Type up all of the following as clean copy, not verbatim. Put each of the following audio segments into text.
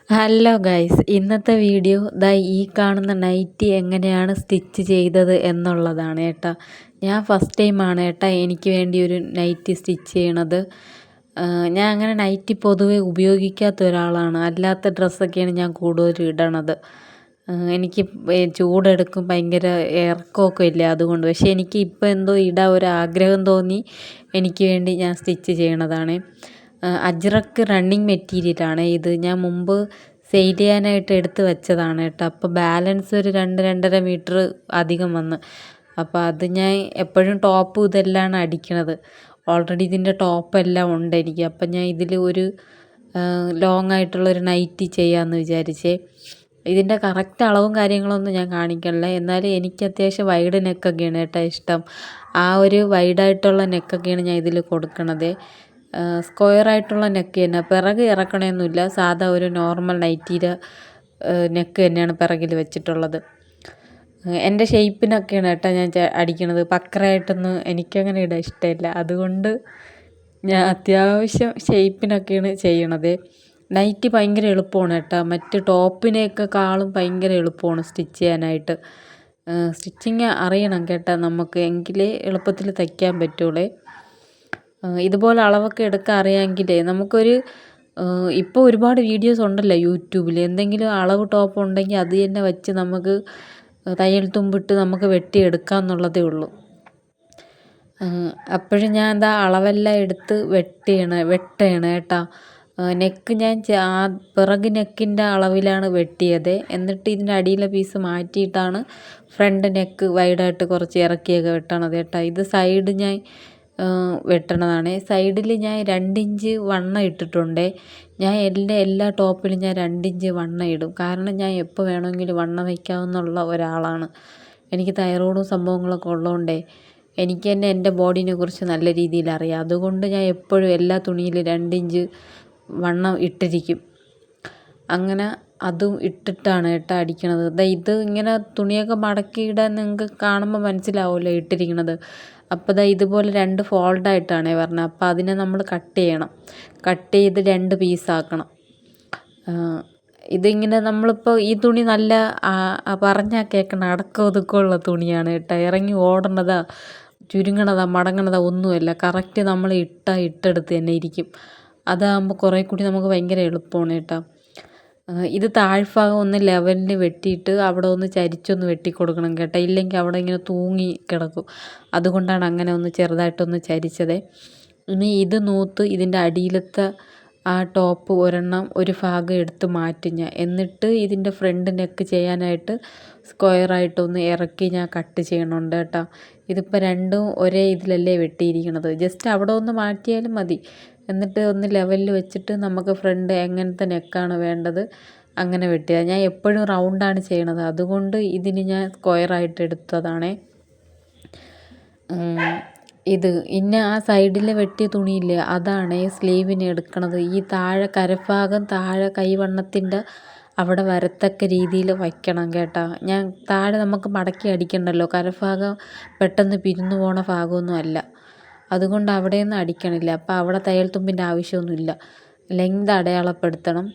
Hello guys, ഇന്നത്തെ video ഈ കാണുന്ന നൈറ്റി എങ്ങനെയാണ് സ്റ്റിച്ച് ചെയ്തത് എന്നുള്ളതാണ് കേട്ടോ. ഞാൻ ഫസ്റ്റ് ടൈമാണ് കേട്ടോ എനിക്ക് വേണ്ടി ഒരു നൈറ്റി സ്റ്റിച്ച് ചെയ്യണത്. ഞാൻ അങ്ങനെ നൈറ്റി പൊതുവെ ഉപയോഗിക്കാത്ത ഒരാളാണ്. അല്ലാത്ത ഡ്രസ്സൊക്കെയാണ് ഞാൻ കൂടുതലും ഇടണത്. എനിക്ക് ചൂടെടുക്കും, ഭയങ്കര ഇറക്കമൊക്കെ ഇല്ല അതുകൊണ്ട്. പക്ഷേ എനിക്ക് ഇപ്പോൾ എന്തോ ഇടാൻ ഒരു ആഗ്രഹം തോന്നി എനിക്ക് വേണ്ടി ഞാൻ സ്റ്റിച്ച് ചെയ്യണതാണ്. അജ്രക്ക് റണ്ണിങ് മെറ്റീരിയലാണ് ഇത്. ഞാൻ മുമ്പ് സെയിൽ ചെയ്യാനായിട്ട് എടുത്ത് വെച്ചതാണ് കേട്ടോ. അപ്പോൾ ബാലൻസ് ഒരു 2-2.5 മീറ്റർ അധികം വന്ന്. അപ്പോൾ അത് ഞാൻ എപ്പോഴും ടോപ്പ് ഇതെല്ലാം അടിക്കണത്. ഓൾറെഡി ഇതിൻ്റെ ടോപ്പെല്ലാം ഉണ്ട് എനിക്ക്. അപ്പം ഞാൻ ഇതിൽ ഒരു ലോങ് ആയിട്ടുള്ളൊരു നൈറ്റി ചെയ്യാമെന്ന് വിചാരിച്ചേ. ഇതിൻ്റെ കറക്റ്റ് അളവും കാര്യങ്ങളൊന്നും ഞാൻ കാണിക്കണില്ല. എന്നാലും എനിക്ക് അത്യാവശ്യം വൈഡ് നെക്കൊക്കെയാണ് കേട്ടോ ഇഷ്ടം. ആ ഒരു വൈഡായിട്ടുള്ള നെക്കൊക്കെയാണ് ഞാൻ ഇതിൽ കൊടുക്കണത്. സ്ക്വയറായിട്ടുള്ള നെക്ക് തന്നെ, പിറക് ഇറക്കണമൊന്നുമില്ല. സാധാ ഒരു നോർമൽ നൈറ്റിയുടെ നെക്ക് തന്നെയാണ് പിറകിൽ വെച്ചിട്ടുള്ളത്. എൻ്റെ ഷേപ്പിനൊക്കെയാണ് കേട്ടോ ഞാൻ അടിക്കണത്. പക്കറായിട്ടൊന്നും എനിക്കങ്ങനെ ഇടാൻ ഇഷ്ടമില്ല. അതുകൊണ്ട് ഞാൻ അത്യാവശ്യം ഷേപ്പിനൊക്കെയാണ് ചെയ്യണത്. നൈറ്റി ഭയങ്കര എളുപ്പമാണ് കേട്ടോ. മറ്റ് ടോപ്പിനെയൊക്കെക്കാളും ഭയങ്കര എളുപ്പമാണ് സ്റ്റിച്ച് ചെയ്യാനായിട്ട്. സ്റ്റിച്ചിങ് അറിയണം കേട്ടോ നമുക്ക്, എങ്കിലേ എളുപ്പത്തിൽ തയ്ക്കാൻ പറ്റുള്ളൂ. ഇതുപോലെ അളവൊക്കെ എടുക്കാൻ അറിയാമെങ്കിലേ നമുക്കൊരു ഇപ്പോൾ ഒരുപാട് വീഡിയോസ് ഉണ്ടല്ലോ യൂട്യൂബിൽ. എന്തെങ്കിലും അളവ് ടോപ്പ് ഉണ്ടെങ്കിൽ അത് തന്നെ വെച്ച് നമുക്ക് തയ്യൽ തുമ്പിട്ട് നമുക്ക് വെട്ടിയെടുക്കാമെന്നുള്ളതേ ഉള്ളൂ. അപ്പോഴും ഞാൻ അളവെല്ലാം എടുത്ത് വെട്ടണം കേട്ടോ. നെക്ക് ഞാൻ പിറക് നെക്കിൻ്റെ അളവിലാണ് വെട്ടിയത്. എന്നിട്ട് ഇതിൻ്റെ അടിയിലെ പീസ് മാറ്റിയിട്ടാണ് ഫ്രണ്ട് നെക്ക് വൈഡായിട്ട് കുറച്ച് ഇറക്കിയൊക്കെ വെട്ടണത് കേട്ടോ. ഇത് സൈഡ് ഞാൻ വെട്ടണതാണ്. സൈഡിൽ ഞാൻ 2 ഇഞ്ച് വണ്ണം ഇട്ടിട്ടുണ്ട്. ഞാൻ എല്ലാ ടോപ്പിലും ഞാൻ 2 ഇഞ്ച് വണ്ണം ഇടും. കാരണം ഞാൻ എപ്പോൾ വേണമെങ്കിലും വണ്ണം വയ്ക്കാവുന്നുള്ള ഒരാളാണ്. എനിക്ക് തൈറോയ്ഡും സംഭവങ്ങളൊക്കെ ഉള്ളതുകൊണ്ടേ എനിക്ക് തന്നെ എൻ്റെ ബോഡീനെ കുറിച്ച് നല്ല രീതിയിൽ അറിയാം. അതുകൊണ്ട് ഞാൻ എപ്പോഴും എല്ലാ തുണിയിലും 2 ഇഞ്ച് വണ്ണം ഇട്ടിരിക്കും. അങ്ങനെ അതും ഇട്ടിട്ടാണ് കേട്ടോ അടിക്കണത്. ഇത് ഇങ്ങനെ തുണിയൊക്കെ മടക്കിയിടാൻ നിങ്ങൾക്ക് കാണുമ്പോൾ മനസ്സിലാവുമല്ലോ ഇട്ടിരിക്കണത്. അപ്പോൾ ഇതുപോലെ 2 ഫോൾഡായിട്ടാണ് പറഞ്ഞത്. അപ്പോൾ അതിനെ നമ്മൾ കട്ട് ചെയ്യണം. കട്ട് ചെയ്ത് 2 പീസാക്കണം. ഇതിങ്ങനെ നമ്മളിപ്പോൾ ഈ തുണി നല്ല പറഞ്ഞാൽ കേൾക്കണം അടക്കം ഒതുക്കമുള്ള തുണിയാണ് കേട്ടോ. ഇറങ്ങി ഓടണതാ ചുരുങ്ങണതാ മടങ്ങണതാ ഒന്നുമല്ല. കറക്റ്റ് നമ്മൾ ഇട്ടെടുത്ത് തന്നെ ഇരിക്കും. അതാകുമ്പോൾ കുറേ കൂടി നമുക്ക് ഭയങ്കര എളുപ്പമാണ് കേട്ടോ. ഇത് താഴ്ഭാഗം ഒന്ന് ലെവലിന് വെട്ടിയിട്ട് അവിടെ ഒന്ന് ചരിച്ചൊന്ന് വെട്ടിക്കൊടുക്കണം കേട്ടോ. ഇല്ലെങ്കിൽ അവിടെ ഇങ്ങനെ തൂങ്ങി കിടക്കും. അതുകൊണ്ടാണ് അങ്ങനെ ഒന്ന് ചെറുതായിട്ടൊന്ന് ചരിച്ചത്. ഇനി ഇത് നൂത്ത് ഇതിൻ്റെ അടിയിലത്തെ ആ ടോപ്പ് ഒരു ഭാഗം എടുത്ത് മാറ്റും ഞാൻ. എന്നിട്ട് ഇതിൻ്റെ ഫ്രണ്ട് നെക്ക് ചെയ്യാനായിട്ട് സ്ക്വയറായിട്ടൊന്ന് ഇറക്കി ഞാൻ കട്ട് ചെയ്യണുണ്ട് കേട്ടോ. ഇതിപ്പോൾ രണ്ടും ഒരേ ഇതിലല്ലേ വെട്ടിയിരിക്കണത്. ജസ്റ്റ് അവിടെ ഒന്ന് മാറ്റിയാലും മതി. എന്നിട്ട് ഒന്ന് ലെവലിൽ വെച്ചിട്ട് നമുക്ക് ഫ്രണ്ട് എങ്ങനത്തെ നെക്കാണ് വേണ്ടത് അങ്ങനെ വെട്ടിയാൽ. ഞാൻ എപ്പോഴും റൗണ്ടാണ് ചെയ്യണത്. അതുകൊണ്ട് ഇതിന് ഞാൻ സ്ക്വയറായിട്ട് എടുത്തതാണേ. ഇത് ഇന്ന ആ സൈഡിൽ വെട്ടിയ തുണിയില്ലേ അതാണ് സ്ലീവിന് എടുക്കണത്. ഈ കരഭാഗം താഴെ കൈവണ്ണത്തിൻ്റെ അവിടെ വരത്തക്ക രീതിയിൽ വയ്ക്കണം കേട്ടോ. ഞാൻ താഴെ നമുക്ക് മടക്കി അടിക്കണ്ടല്ലോ. കരഭാഗം പെട്ടെന്ന് പിരിഞ്ഞു പോണ ഭാഗമൊന്നും അല്ല. അതുകൊണ്ട് അവിടെയൊന്നും അടിക്കണില്ല. അപ്പോൾ അവിടെ തയ്യൽ തുമ്പിൻ്റെ ആവശ്യമൊന്നുമില്ല. ലെങ്ത് അടയാളപ്പെടുത്തണം.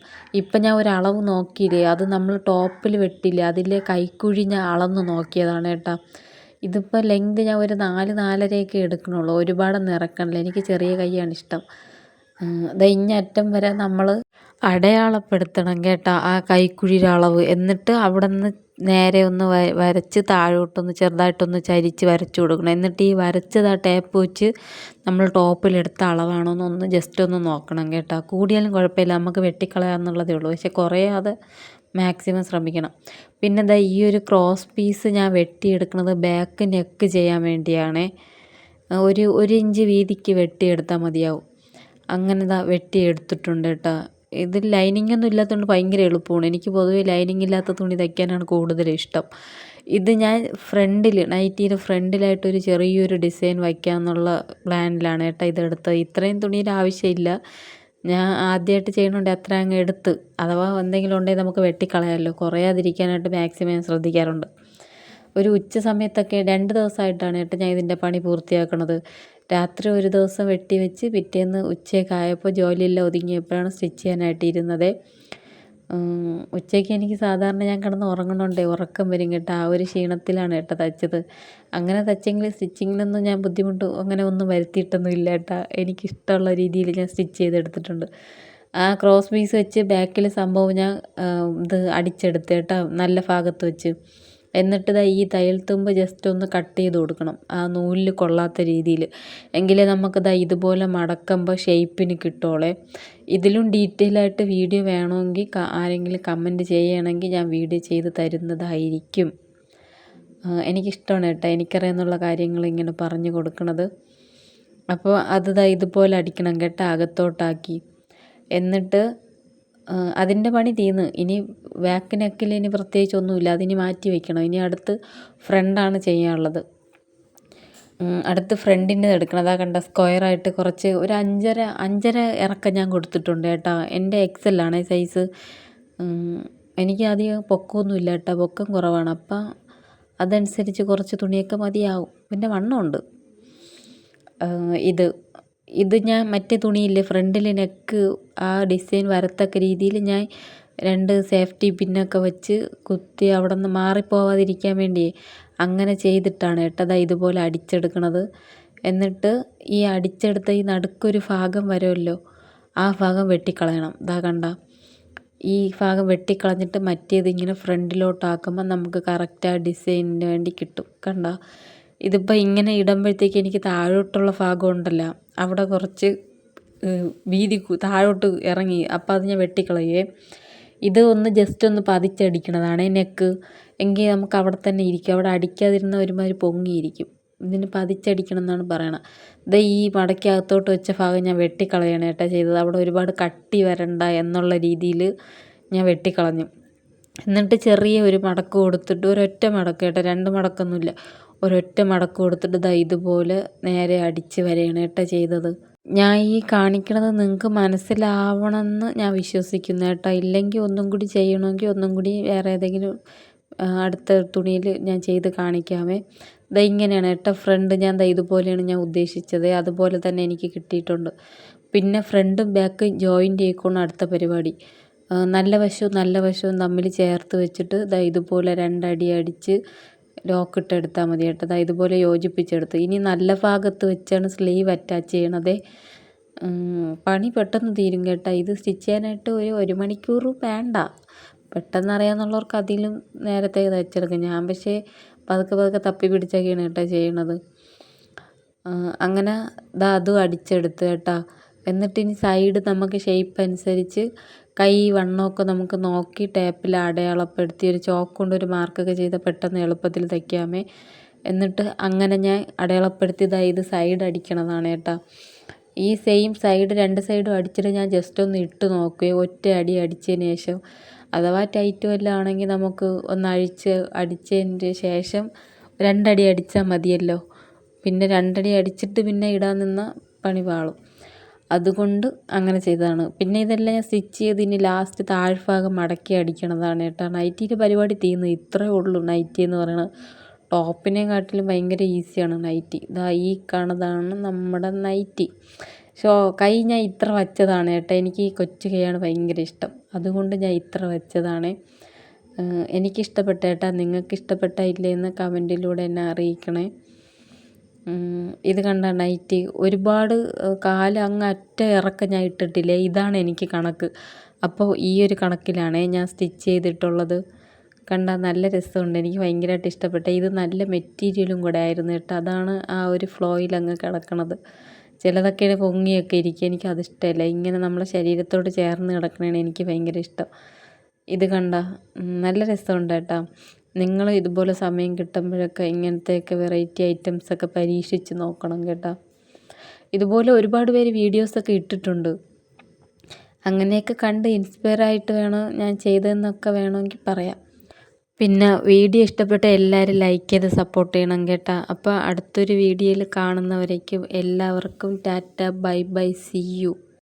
ഇപ്പം ഞാൻ ഒരളവ് നോക്കിയില്ലേ, അത് നമ്മൾ ടോപ്പിൽ വെട്ടില്ലേ അതിലെ കൈക്കുഴി ഞാൻ അളന്ന് നോക്കിയതാണ് കേട്ടോ. ഇതിപ്പോൾ ലെങ്ത് ഞാൻ ഒരു 4-4.5 എടുക്കണുള്ളൂ. ഒരുപാടൊന്നും ഇറക്കണില്ല. എനിക്ക് ചെറിയ കൈയാണ് ഇഷ്ടം. ഇങ്ങറ്റം വരെ നമ്മൾ അടയാളപ്പെടുത്തണം കേട്ടോ ആ കൈക്കുഴിയുടെ അളവ്. എന്നിട്ട് അവിടെ നിന്ന് നേരെ ഒന്ന് വരച്ച് താഴോട്ടൊന്ന് ചെറുതായിട്ടൊന്ന് ചരിച്ച് വരച്ചു കൊടുക്കണം. എന്നിട്ട് ഈ വരച്ചത് ആ ടേപ്പ് വെച്ച് നമ്മൾ ടോപ്പിലെടുത്ത അളവാണോ എന്നൊന്ന് ജസ്റ്റ് ഒന്ന് നോക്കണം കേട്ടോ. കൂടിയാലും കുഴപ്പമില്ല, നമുക്ക് വെട്ടിക്കളയാമെന്നുള്ളതേ ഉള്ളൂ. പക്ഷെ കുറയാതെ മാക്സിമം ശ്രമിക്കണം. പിന്നെ ഈ ഒരു ക്രോസ് പീസ് ഞാൻ വെട്ടിയെടുക്കുന്നത് ബാക്ക് നെക്ക് ചെയ്യാൻ വേണ്ടിയാണേ. ഒരു ഇഞ്ച് വീതിക്ക് വെട്ടിയെടുത്താൽ മതിയാവും. അങ്ങനെ വെട്ടിയെടുത്തിട്ടുണ്ട് കേട്ടോ. ഇത് ലൈനിങ് ഒന്നും ഇല്ലാത്തതുകൊണ്ട് ഭയങ്കര എളുപ്പമാണ്. എനിക്ക് പൊതുവേ ലൈനിങ് ഇല്ലാത്ത തുണി തയ്ക്കാനാണ് കൂടുതലും ഇഷ്ടം. ഇത് ഞാൻ നൈറ്റിയുടെ ഫ്രണ്ടിലായിട്ടൊരു ചെറിയൊരു ഡിസൈൻ വയ്ക്കാമെന്നുള്ള പ്ലാനിലാണ് കേട്ടോ ഇതെടുത്തത്. ഇത്രയും തുണിയുടെ ആവശ്യമില്ല. ഞാൻ ആദ്യമായിട്ട് ചെയ്യണോണ്ട് അത്ര അങ്ങ് എടുത്ത്, അഥവാ എന്തെങ്കിലും ഉണ്ടെങ്കിൽ നമുക്ക് വെട്ടിക്കളയാമല്ലോ. കുറയാതിരിക്കാനായിട്ട് മാക്സിമം ഞാൻ ശ്രദ്ധിക്കാറുണ്ട്. ഒരു ഉച്ച സമയത്തൊക്കെ 2 ദിവസമായിട്ടാണ് കേട്ടോ ഞാൻ ഇതിൻ്റെ പണി പൂർത്തിയാക്കണത്. രാത്രി ഒരു ദിവസം വെട്ടി വെച്ച് പിറ്റേന്ന് ഉച്ചയൊക്കെ ആയപ്പോൾ ജോലിയെല്ലാം ഒതുങ്ങിയപ്പോഴാണ് സ്റ്റിച്ച് ചെയ്യാനായിട്ട് ഇരുന്നത്. ഉച്ചയ്ക്ക് എനിക്ക് സാധാരണ ഞാൻ കിടന്ന് ഉറങ്ങണോണ്ടേ ഉറക്കം വരും കേട്ടോ. ആ ഒരു ക്ഷീണത്തിലാണ് കേട്ടോ തയ്ച്ചത്. അങ്ങനെ തയ്ച്ചെങ്കിൽ സ്റ്റിച്ചിങ്ങിനൊന്നും ഞാൻ ബുദ്ധിമുട്ട് അങ്ങനെ ഒന്നും വരുത്തിയിട്ടൊന്നും ഇല്ല കേട്ടോ. എനിക്കിഷ്ടമുള്ള രീതിയിൽ ഞാൻ സ്റ്റിച്ച് ചെയ്തെടുത്തിട്ടുണ്ട്. ആ ക്രോസ് പീസ് വെച്ച് ബാക്കിൽ സംഭവം ഞാൻ ഇത് അടിച്ചെടുത്ത് കേട്ടോ, നല്ല ഭാഗത്ത് വെച്ച്. എന്നിട്ട് ദാ ഈ തയ്യൽ തുമ്പ് ജസ്റ്റ് ഒന്ന് കട്ട് ചെയ്ത് കൊടുക്കണം, ആ നൂലിൽ കൊള്ളാത്ത രീതിയിൽ. എങ്കിലേ നമുക്ക് ദാ ഇതുപോലെ മടക്കുമ്പോൾ ഷേപ്പിന് കിട്ടുള്ളേ. ഇതിലും ഡീറ്റെയിൽ ആയിട്ട് വീഡിയോ വേണമെങ്കിൽ ആരെങ്കിലും കമൻറ്റ് ചെയ്യണമെങ്കിൽ ഞാൻ വീഡിയോ ചെയ്ത് തരുന്നതായിരിക്കും. എനിക്കിഷ്ടമാണ് കേട്ടോ, എനിക്കറിയാമെന്നുള്ള കാര്യങ്ങൾ ഇങ്ങനെ പറഞ്ഞു കൊടുക്കണത്. അപ്പോൾ അത് ദാ ഇതുപോലെ അടിക്കണം കേട്ടോ, അകത്തോട്ടാക്കി. എന്നിട്ട് അതിൻ്റെ പണി തീർന്ന്. ഇനി ബാക്ക് നെക്കിൽ ഇനി പ്രത്യേകിച്ചൊന്നുമില്ല, അതിനി മാറ്റി വെക്കണം. ഇനി അടുത്ത് ഫ്രണ്ടാണ് ചെയ്യാനുള്ളത്. അടുത്ത് ഫ്രണ്ടിൻ്റെ എടുക്കണം. അതാ കണ്ട സ്ക്വയറായിട്ട് കുറച്ച് ഒരു 5.5 ഇറക്കം ഞാൻ കൊടുത്തിട്ടുണ്ട് കേട്ടോ. എൻ്റെ XL ആണ് സൈസ്. എനിക്ക് അധികം പൊക്കമൊന്നുമില്ല കേട്ടോ, പൊക്കം കുറവാണ്. അപ്പം അതനുസരിച്ച് കുറച്ച് തുണിയൊക്കെ മതിയാവും. പിന്നെ വണ്ണമുണ്ട്. ഇത് ഞാൻ മറ്റേ തുണിയില്ലേ ഫ്രണ്ടിൽ നെക്ക് ആ ഡിസൈൻ വരത്തക്ക രീതിയിൽ ഞാൻ 2 സേഫ്റ്റി പിന്നൊക്കെ വെച്ച് കുത്തി അവിടെ നിന്ന് മാറിപ്പോവാതിരിക്കാൻ വേണ്ടി അങ്ങനെ ചെയ്തിട്ടാണ് കേട്ടോ ദാ ഇതുപോലെ അടിച്ചെടുക്കണത്. എന്നിട്ട് ഈ അടിച്ചെടുത്ത ഈ നടുക്കൊരു ഭാഗം വരുമല്ലോ, ആ ഭാഗം വെട്ടിക്കളയണം. ദാ കണ്ട, ഈ ഭാഗം വെട്ടിക്കളഞ്ഞിട്ട് മറ്റേത് ഇങ്ങനെ ഫ്രണ്ടിലോട്ടാക്കുമ്പോൾ നമുക്ക് കറക്റ്റ് ആ ഡിസൈനിന് വേണ്ടി കിട്ടും. കണ്ട, ഇതിപ്പോൾ ഇങ്ങനെ ഇടുമ്പോഴത്തേക്ക് എനിക്ക് താഴോട്ടുള്ള ഭാഗം ഉണ്ടല്ലോ, അവിടെ കുറച്ച് വീതി താഴോട്ട് ഇറങ്ങി. അപ്പോൾ അത് ഞാൻ വെട്ടിക്കളയേ. ഇത് ഒന്ന് ജസ്റ്റ് ഒന്ന് പതിച്ചടിക്കണതാണ് നെക്ക്. എങ്കിൽ നമുക്ക് അവിടെ തന്നെ ഇരിക്കും. അവിടെ അടിക്കാതിരുന്ന ഒരുമാതിരി പൊങ്ങിയിരിക്കും. ഇതിന് പതിച്ചടിക്കണം എന്നാണ് പറയണത്. ഇത് ഈ മടക്കകത്തോട്ട് വെച്ച ഭാഗം ഞാൻ വെട്ടിക്കളയണം കേട്ടോ ചെയ്തത്. അവിടെ ഒരുപാട് കട്ടി വരണ്ട എന്നുള്ള രീതിയിൽ ഞാൻ വെട്ടിക്കളഞ്ഞു. എന്നിട്ട് ചെറിയ ഒരു മടക്ക് കൊടുത്തിട്ട്, ഒരൊറ്റ മടക്ക് കേട്ടോ, 2 മടക്കൊന്നുമില്ല, ഒരൊറ്റ മടക്ക് കൊടുത്തിട്ട് ദാ ഇതുപോലെ നേരെ അടിച്ച് വരെയാണ് കേട്ടോ ചെയ്തത്. ഞാൻ ഈ കാണിക്കണത് നിങ്ങൾക്ക് മനസ്സിലാവണമെന്ന് ഞാൻ വിശ്വസിക്കുന്നു കേട്ടോ. ഇല്ലെങ്കിൽ ഒന്നും കൂടി ചെയ്യണമെങ്കിൽ ഒന്നും കൂടി വേറെ ഏതെങ്കിലും അടുത്ത തുണിയിൽ ഞാൻ ചെയ്ത് കാണിക്കാമേ. ദാ ഇങ്ങനെയാണ് കേട്ടോ ഫ്രണ്ട്. ഞാൻ ദാ ഇതുപോലെയാണ് ഞാൻ ഉദ്ദേശിച്ചത്, അതുപോലെ തന്നെ എനിക്ക് കിട്ടിയിട്ടുണ്ട്. പിന്നെ ഫ്രണ്ടും ബാക്കും ജോയിൻ്റ് ചെയ്യിക്കണം അടുത്ത പരിപാടി. നല്ല വശവും തമ്മിൽ ചേർത്ത് വെച്ചിട്ട് ദാ ഇതുപോലെ 2 അടി അടിച്ച് ലോക്കിട്ടെടുത്താൽ മതി കേട്ടോ. ദാ ഇതുപോലെ യോജിപ്പിച്ചെടുത്ത് ഇനി നല്ല ഭാഗത്ത് വെച്ചാണ് സ്ലീവ് അറ്റാച്ച് ചെയ്യണത്. പണി പെട്ടെന്ന് തീരും കേട്ടോ. ഇത് സ്റ്റിച്ച് ചെയ്യാനായിട്ട് 1 മണിക്കൂർ വേണ്ട. പെട്ടെന്ന് അറിയാമെന്നുള്ളവർക്ക് അതിലും നേരത്തെ തയ്ച്ചെടുക്കും. ഞാൻ പക്ഷേ പതുക്കെ തപ്പി പിടിച്ചൊക്കെയാണ് കേട്ടോ ചെയ്യണത്. അങ്ങനെ ദാ അതും അടിച്ചെടുത്ത് കേട്ടോ. എന്നിട്ട് ഇനി സൈഡ് നമുക്ക് ഷേപ്പ് അനുസരിച്ച് കൈ വണ്ണമൊക്കെ നമുക്ക് നോക്കി ടേപ്പിൽ അടയാളപ്പെടുത്തി ഒരു ചോക്ക് കൊണ്ട് ഒരു മാർക്കൊക്കെ ചെയ്ത് പെട്ടെന്ന് എളുപ്പത്തിൽ തയ്ക്കാമേ. എന്നിട്ട് അങ്ങനെ ഞാൻ അടയാളപ്പെടുത്തി ദാ ഇത് സൈഡ് അടിക്കണതാണ് കേട്ടോ. ഈ സെയിം സൈഡ് 2 സൈഡും അടിച്ചിട്ട് ഞാൻ ജസ്റ്റ് ഒന്ന് ഇട്ട് നോക്കുകയോ ഒറ്റ അടി അടിച്ചതിന് ശേഷം, അഥവാ ടൈറ്റ് വല്ലതും ആണെങ്കിൽ നമുക്ക് ഒന്ന് അടിച്ചതിന് ശേഷം 2 അടി അടിച്ചാൽ മതിയല്ലോ. പിന്നെ 2 അടി അടിച്ചിട്ട് പിന്നെ ഇടാൻ നിന്ന പണി പാളും. അതുകൊണ്ട് അങ്ങനെ ചെയ്തതാണ്. പിന്നെ ഇതെല്ലാം ഞാൻ സ്റ്റിച്ച് ചെയ്ത് ഇനി ലാസ്റ്റ് താഴ്ഭാഗം മടക്കി അടിക്കണതാണ് കേട്ടോ. നൈറ്റിയുടെ പരിപാടി തീർന്നു. ഇത്രയേ ഉള്ളൂ നൈറ്റി എന്ന് പറയുന്നത്. ടോപ്പിനെക്കാട്ടിലും ഭയങ്കര ഈസിയാണ് നൈറ്റി. ഇതാ ഈ കാണുന്നതാണ് നമ്മുടെ നൈറ്റി. കൈ ഞാൻ ഇത്ര വച്ചതാണ് കേട്ടോ. എനിക്ക് ഈ കൊച്ചു കൈയാണ് ഭയങ്കര ഇഷ്ടം, അതുകൊണ്ട് ഞാൻ ഇത്ര വച്ചതാണ്. എനിക്കിഷ്ടപ്പെട്ട കേട്ടോ. നിങ്ങൾക്ക് ഇഷ്ടപ്പെട്ടാ ഇല്ലേന്ന് കമൻറ്റിലൂടെ എന്നെ അറിയിക്കണേ. ഇത് കണ്ട നൈറ്റി ഒരുപാട് അങ്ങ് അറ്റ ഇറക്കം ഞാൻ ഇട്ടിട്ടില്ലേ, ഇതാണ് എനിക്ക് കണക്ക്. അപ്പോൾ ഈ ഒരു കണക്കിലാണ് ഞാൻ സ്റ്റിച്ച് ചെയ്തിട്ടുള്ളത്. കണ്ട നല്ല രസമുണ്ട്, എനിക്ക് ഭയങ്കരമായിട്ട് ഇഷ്ടപ്പെട്ട. ഇത് നല്ല മെറ്റീരിയലും കൂടെ ആയിരുന്നു കേട്ടോ. അതാണ് ആ ഒരു ഫ്ലോയിൽ അങ്ങ് കിടക്കണത്. ചിലതൊക്കെ പൊങ്ങിയൊക്കെ ഇരിക്കും, എനിക്കതിഷ്ടമല്ല. ഇങ്ങനെ നമ്മളെ ശരീരത്തോട് ചേർന്ന് കിടക്കണതാണ് എനിക്ക് ഭയങ്കര ഇഷ്ടം. ഇത് കണ്ട നല്ല രസമുണ്ട് കേട്ടോ. നിങ്ങൾ ഇതുപോലെ സമയം കിട്ടുമ്പോഴൊക്കെ ഇങ്ങനത്തെയൊക്കെ വെറൈറ്റി ഐറ്റംസൊക്കെ പരീക്ഷിച്ച് നോക്കണം കേട്ടോ. ഇതുപോലെ ഒരുപാട് പേര് വീഡിയോസൊക്കെ ഇട്ടിട്ടുണ്ട്. അങ്ങനെയൊക്കെ കണ്ട് ഇൻസ്പയർ ആയിട്ട് വേണം ഞാൻ ചെയ്തതെന്നൊക്കെ വേണമെങ്കിൽ പറയാം. പിന്നെ വീഡിയോ ഇഷ്ടപ്പെട്ട എല്ലാവരും ലൈക്ക് ചെയ്ത് സപ്പോർട്ട് ചെയ്യണം കേട്ടോ. അപ്പോൾ അടുത്തൊരു വീഡിയോയിൽ കാണുന്നവരേക്കും എല്ലാവർക്കും tata, bye bye, see U.